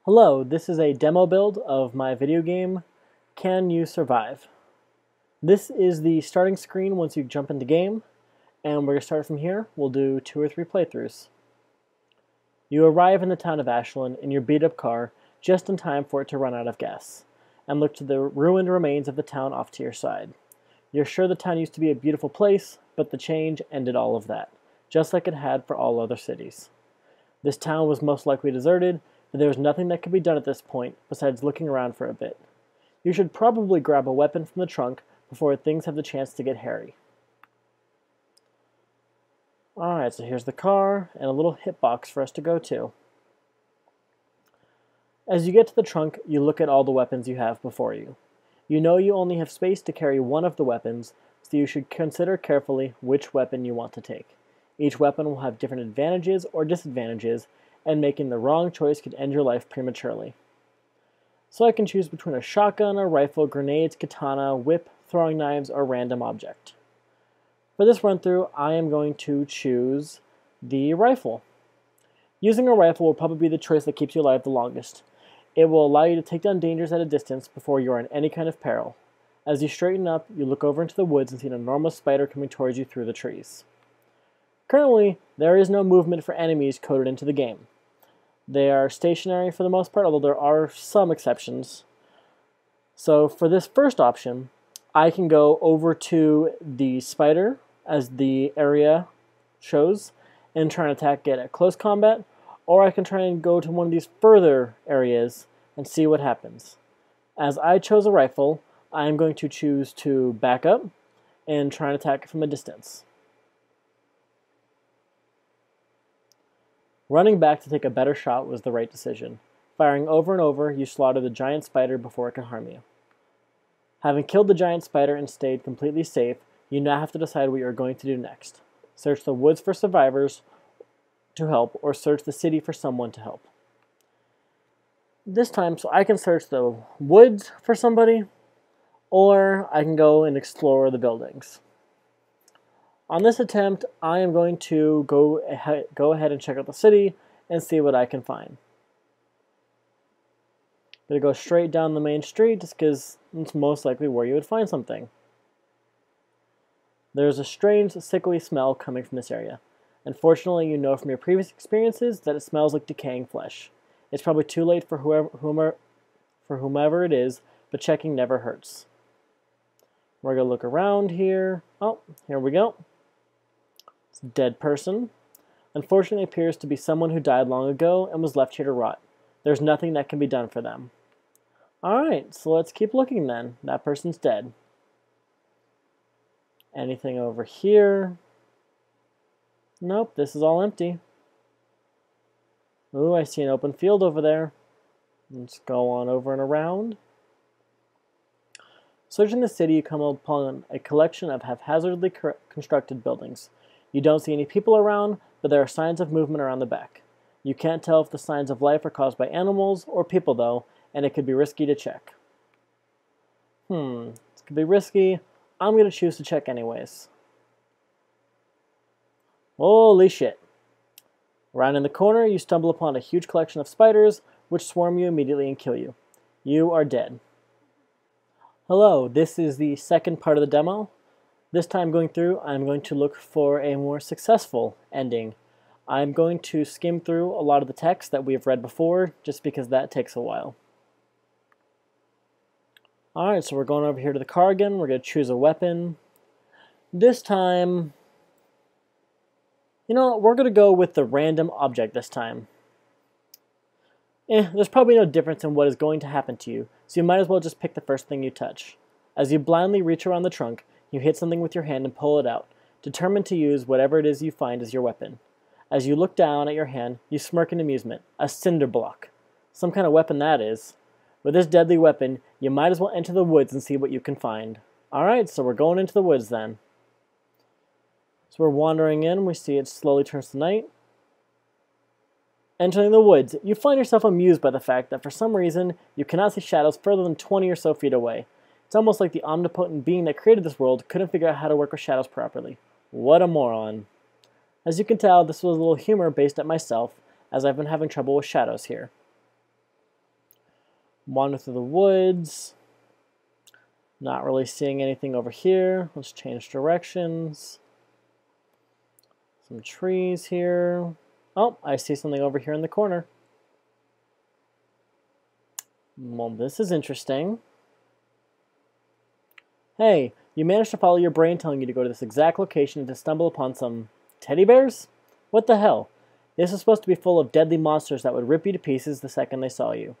Hello, this is a demo build of my video game, Can You Survive? This is the starting screen once you jump into game, and we're going to start from here. We'll do 2 or 3 playthroughs. You arrive in the town of Ashland in your beat-up car just in time for it to run out of gas, and look to the ruined remains of the town off to your side. You're sure the town used to be a beautiful place, but the change ended all of that, just like it had for all other cities. This town was most likely deserted, but there was nothing that could be done at this point besides looking around for a bit. You should probably grab a weapon from the trunk before things have the chance to get hairy. Alright, so here's the car and a little hitbox for us to go to. As you get to the trunk, you look at all the weapons you have before you. You know you only have space to carry one of the weapons, so you should consider carefully which weapon you want to take. Each weapon will have different advantages or disadvantages, and making the wrong choice could end your life prematurely. So I can choose between a shotgun, a rifle, grenades, katana, whip, throwing knives, or random object. For this run through, I am going to choose the rifle. Using a rifle will probably be the choice that keeps you alive the longest. It will allow you to take down dangers at a distance before you are in any kind of peril. As you straighten up, you look over into the woods and see an enormous spider coming towards you through the trees. Currently, there is no movement for enemies coded into the game. They are stationary for the most part, although there are some exceptions. So for this first option, I can go over to the spider, as the area shows, and try and attack it at close combat, or I can try and go to one of these further areas and see what happens. As I chose a rifle, I am going to choose to back up and try and attack it from a distance. Running back to take a better shot was the right decision. Firing over and over, you slaughter the giant spider before it can harm you. Having killed the giant spider and stayed completely safe, you now have to decide what you are going to do next. Search the woods for survivors to help, or search the city for someone to help. This time, so I can search the woods for somebody, or I can go and explore the buildings. On this attempt, I am going to go ahead and check out the city and see what I can find. I'm going to go straight down the main street just because it's most likely where you would find something. There's a strange, sickly smell coming from this area. Unfortunately, you know from your previous experiences that it smells like decaying flesh. It's probably too late for whomever it is, but checking never hurts. We're going to look around here. Oh, here we go. It's a dead person. Unfortunately, it appears to be someone who died long ago and was left here to rot. There's nothing that can be done for them. Alright, so let's keep looking then. That person's dead. Anything over here? Nope, this is all empty. Ooh, I see an open field over there. Let's go on over and around. Searching the city, you come upon a collection of haphazardly constructed buildings. You don't see any people around, but there are signs of movement around the back. You can't tell if the signs of life are caused by animals or people though, and it could be risky to check. This could be risky. I'm going to choose to check anyways. Holy shit. Around in the corner, you stumble upon a huge collection of spiders, which swarm you immediately and kill you. You are dead. Hello, this is the second part of the demo. This time going through, I'm going to look for a more successful ending. I'm going to skim through a lot of the text that we have read before, just because that takes a while. Alright, so we're going over here to the car again. We're going to choose a weapon. This time, we're going to go with the random object this time. There's probably no difference in what is going to happen to you, so you might as well just pick the first thing you touch. As you blindly reach around the trunk, you hit something with your hand and pull it out, determined to use whatever it is you find as your weapon. As you look down at your hand, you smirk in amusement. A cinder block. Some kind of weapon that is. With this deadly weapon, you might as well enter the woods and see what you can find. Alright, so we're going into the woods then. So we're wandering in, we see it slowly turns to night. Entering the woods, you find yourself amused by the fact that for some reason, you cannot see shadows further than 20 or so feet away. It's almost like the omnipotent being that created this world couldn't figure out how to work with shadows properly. What a moron. As you can tell, this was a little humor based at myself, as I've been having trouble with shadows here. Wander through the woods. Not really seeing anything over here. Let's change directions. Some trees here. Oh, I see something over here in the corner. Well, this is interesting. Hey, you managed to follow your brain telling you to go to this exact location and to stumble upon some teddy bears? What the hell? This is supposed to be full of deadly monsters that would rip you to pieces the second they saw you.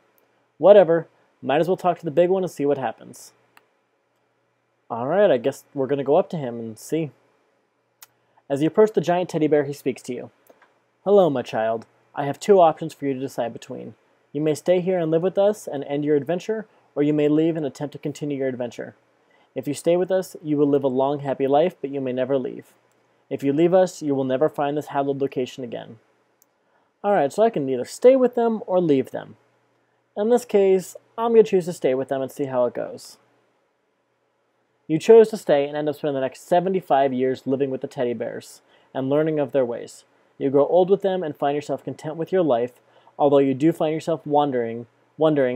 Whatever. Might as well talk to the big one and see what happens. Alright, I guess we're going to go up to him and see. As you approach the giant teddy bear, he speaks to you. Hello, my child. I have two options for you to decide between. You may stay here and live with us and end your adventure, or you may leave and attempt to continue your adventure. If you stay with us, you will live a long, happy life, but you may never leave. If you leave us, you will never find this hallowed location again. Alright, so I can either stay with them or leave them. In this case, I'm going to choose to stay with them and see how it goes. You chose to stay and end up spending the next 75 years living with the teddy bears and learning of their ways. You grow old with them and find yourself content with your life, although you do find yourself wondering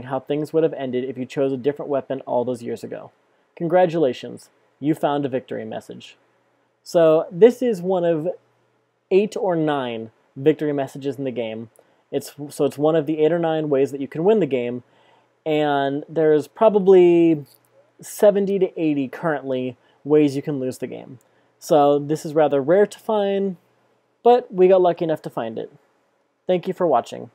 how things would have ended if you chose a different weapon all those years ago. Congratulations, you found a victory message. So this is one of 8 or 9 victory messages in the game. It's one of the 8 or 9 ways that you can win the game, and there's probably 70 to 80 currently ways you can lose the game. So this is rather rare to find, but we got lucky enough to find it. Thank you for watching.